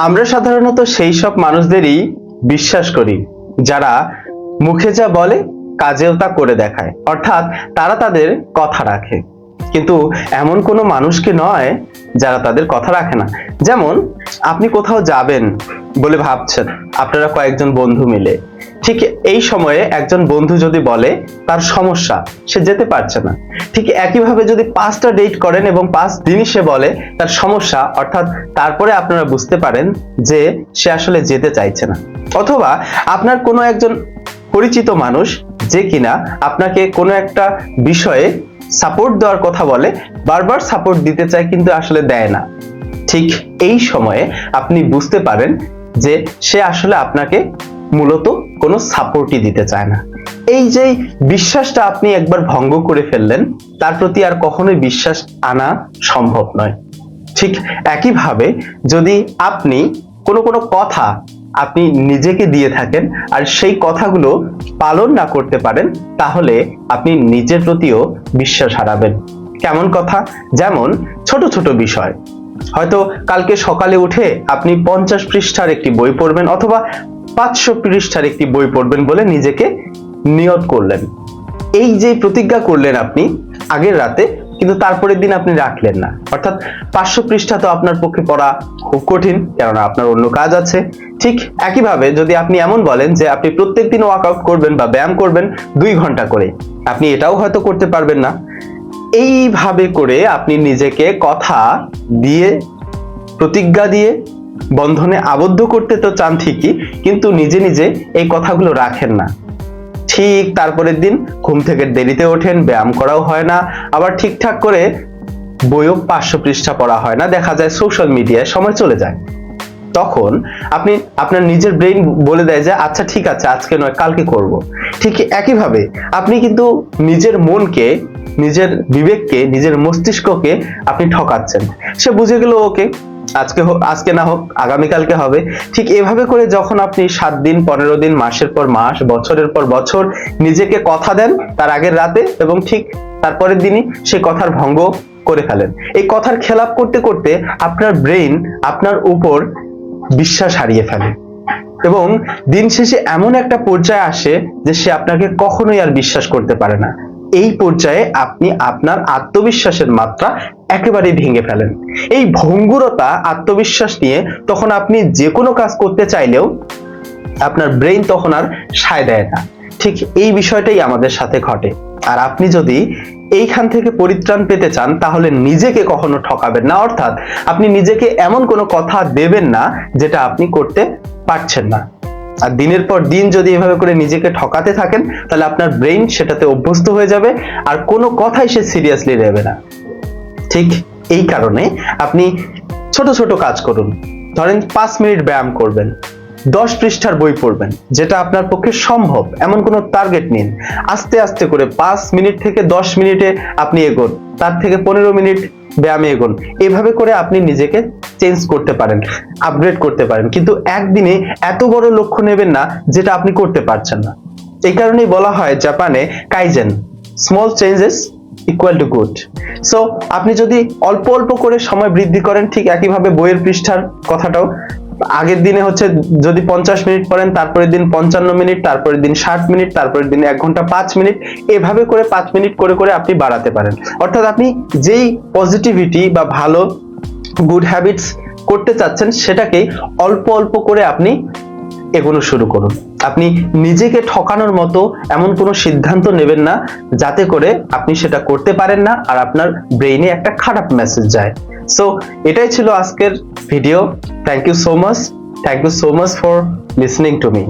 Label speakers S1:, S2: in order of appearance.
S1: আমরা সাধারণত সেই সব মানুষদেরই বিশ্বাস করি যারা মুখে যা বলে কাজেও তা করে দেখায়, অর্থাৎ তারা তাদের কথা রাখে। কিন্তু এমন কোনো মানুষকে নয় যারা তাদের কথা রাখে না। যেমন আপনি কোথাও যাবেন বলে ভাবছেন, আপনারা কয়েকজন বন্ধু মিলে, ঠিক এই সময়ে একজন বন্ধু যদি বলে তার সমস্যা, সে যেতে পারছে না, ঠিক একইভাবে যদি 5টা ডেট করেন এবং 5 দিনই সে বলে তার সমস্যা, অর্থাৎ তারপরে আপনারা বুঝতে পারেন যে সে আসলে যেতে চাইছে না। অথবা আপনার কোনো একজন পরিচিত মানুষ যে কিনা আপনাকে কোনো একটা বিষয়ে সাপোর্ট দেওয়ার কথা বলে, বারবার সাপোর্ট দিতে চায় কিন্তু আসলে দেয় না, ঠিক এই সময়ে আপনি বুঝতে পারেন যে সে আসলে আপনাকে মূলত কোনো সাপোর্টই দিতে চায় না। এই যে বিশ্বাসটা আপনি একবার ভঙ্গ করে ফেললেন, তার প্রতি আর কখনোই বিশ্বাস আনা সম্ভব নয়। ঠিক একইভাবে যদি আপনি কোনো কথা আপনি নিজেকে দিয়ে থাকেন আর সেই কথাগুলো পালন না করতে পারেন, তাহলে আপনি নিজের প্রতিও বিশ্বাস হারাবেন। কেমন কথা? যেমন ছোট ছোট বিষয়, হয়তো কালকে সকালে উঠে আপনি 50 পৃষ্ঠার একটি বই পড়বেন অথবা 500 পৃষ্ঠার একটি বই পড়বেন বলে নিজেকে নিয়ত করলেন। এই যে প্রতিজ্ঞা করলেন আপনি আগের রাতে, কিন্তু তারপরের দিন আপনি রাখলেন না, অর্থাৎ 500 পৃষ্ঠা তো আপনার পক্ষে পড়া খুব কঠিন, কেননা আপনার অন্য কাজ আছে। ঠিক একইভাবে যদি আপনি এমন বলেন যে আপনি প্রত্যেকদিন ওয়ার্কআউট করবেন বা ব্যায়াম করবেন 2 ঘন্টা করে, আপনি এটাও হয়তো করতে পারবেন না। এইভাবে করে আপনি নিজেকে কথা দিয়ে, প্রতিজ্ঞা দিয়ে বন্ধনে আবদ্ধ করতে তো চান ঠিকই, কিন্তু নিজে নিজে এই কথাগুলো রাখেন না। ঠিক তারপরের দিন ঘুম থেকে দেরিতে ওঠেন, ব্যায়াম করাও হয় না, আবার ঠিকঠাক করে বইও 500 পৃষ্ঠা পড়া হয় না, দেখা যায় সোশ্যাল মিডিয়ায় সময় চলে যায়। তখন আপনি আপনার নিজের ব্রেইন বলে দেয় যে আচ্ছা ঠিক আছে, আজকে নয় কালকে করব। ঠিক একইভাবে আপনি কিন্তু নিজের মনকে, নিজের বিবেককে, নিজের মস্তিষ্ককে আপনি ঠকাচ্ছেন। সে বুঝে গেল ওকে আজকে না হোক আগামীকালকে হবে। ঠিক এভাবে করে যখন আপনি 7 দিন, 15 দিন, মাসের পর মাস, বছরের পর বছর নিজেকে কথা দেন তার আগের রাতে এবং ঠিক তারপরের দিনই সে কথার ভঙ্গ করে ফেলেন, এই কথার খেলাপ করতে করতে আপনার ব্রেইন আপনার উপর বিশ্বাস হারিয়ে ফেলে এবং দিন শেষে এমন একটা পর্যায়ে আসে যে সে আপনাকে কখনোই আর বিশ্বাস করতে পারে না। এই পর্যায়ে আপনি আপনার আত্মবিশ্বাসের মাত্রা একেবারেই ভেঙে ফেলেন। এই ভঙ্গুরতা আত্মবিশ্বাস নিয়ে তখন আপনি যে কোনো কাজ করতে চাইলেও আপনার ব্রেইন তখন আর সায় দেয় না। ঠিক এই বিষয়টাই আমাদের সাথে ঘটে। আর আপনি যদি এইখান থেকে পরিত্রাণ পেতে চান, তাহলে নিজেকে কখনো ঠকাবেন না, অর্থাৎ আপনি নিজেকে এমন কোনো কথা দেবেন না যেটা আপনি করতে পারছেন না। আর দিনের পর দিন যদি এভাবে করে নিজেকে ঠকাতে থাকেন, তাহলে আপনার ব্রেইন সেটাতে অভ্যস্ত হয়ে যাবে আর কোনো কথাই সে সিরিয়াসলি নেবে না। ঠিক এই কারণে আপনি ছোট ছোট কাজ করুন। ধরেন 5 মিনিট ব্যায়াম করবেন, 10 পৃষ্ঠার বই পড়বেন, যেটা আপনার পক্ষে সম্ভব এমন কোনো টার্গেট নিন। আস্তে আস্তে করে 5 মিনিট থেকে 10 মিনিটে আপনি এগোন, তার থেকে 15 মিনিট ব্যায়ামে এগোন। এভাবে করে আপনি নিজেকে চেঞ্জ করতে পারেন, আপগ্রেড করতে পারেন, কিন্তু একদিনে এত বড় লক্ষ্য নেবেন না যেটা আপনি করতে পারছেন না। এই কারণেই বলা হয় জাপানে kaizen, small changes equal to good. So আপনি যদি অল্প অল্প করে সময় বৃদ্ধি করেন, ঠিক একইভাবে বইয়ের পৃষ্ঠার কথাটাও, আগের দিনে হচ্ছে যদি 50 মিনিট পড়েন, তারপরের দিন 55 মিনিট, তারপরের দিন 60 মিনিট, তারপরের দিন 1 ঘন্টা 5 মিনিট, এভাবে করে 5 মিনিট করে করে আপনি বাড়াতে পারেন। অর্থাৎ আপনি যেই পজিটিভিটি বা ভালো গুড হ্যাবিটস করতে চাচ্ছেন সেটাকেই অল্প অল্প করে আপনি এগোনো শুরু করুন। আপনি নিজেকে ঠকানোর মতো এমন কোনো সিদ্ধান্ত নেবেন না যাতে করে আপনি সেটা করতে পারেন না আর আপনার ব্রেইনে একটা খারাপ মেসেজ যায়। সো এটাই ছিল আজকের video. Thank you so much for listening to me.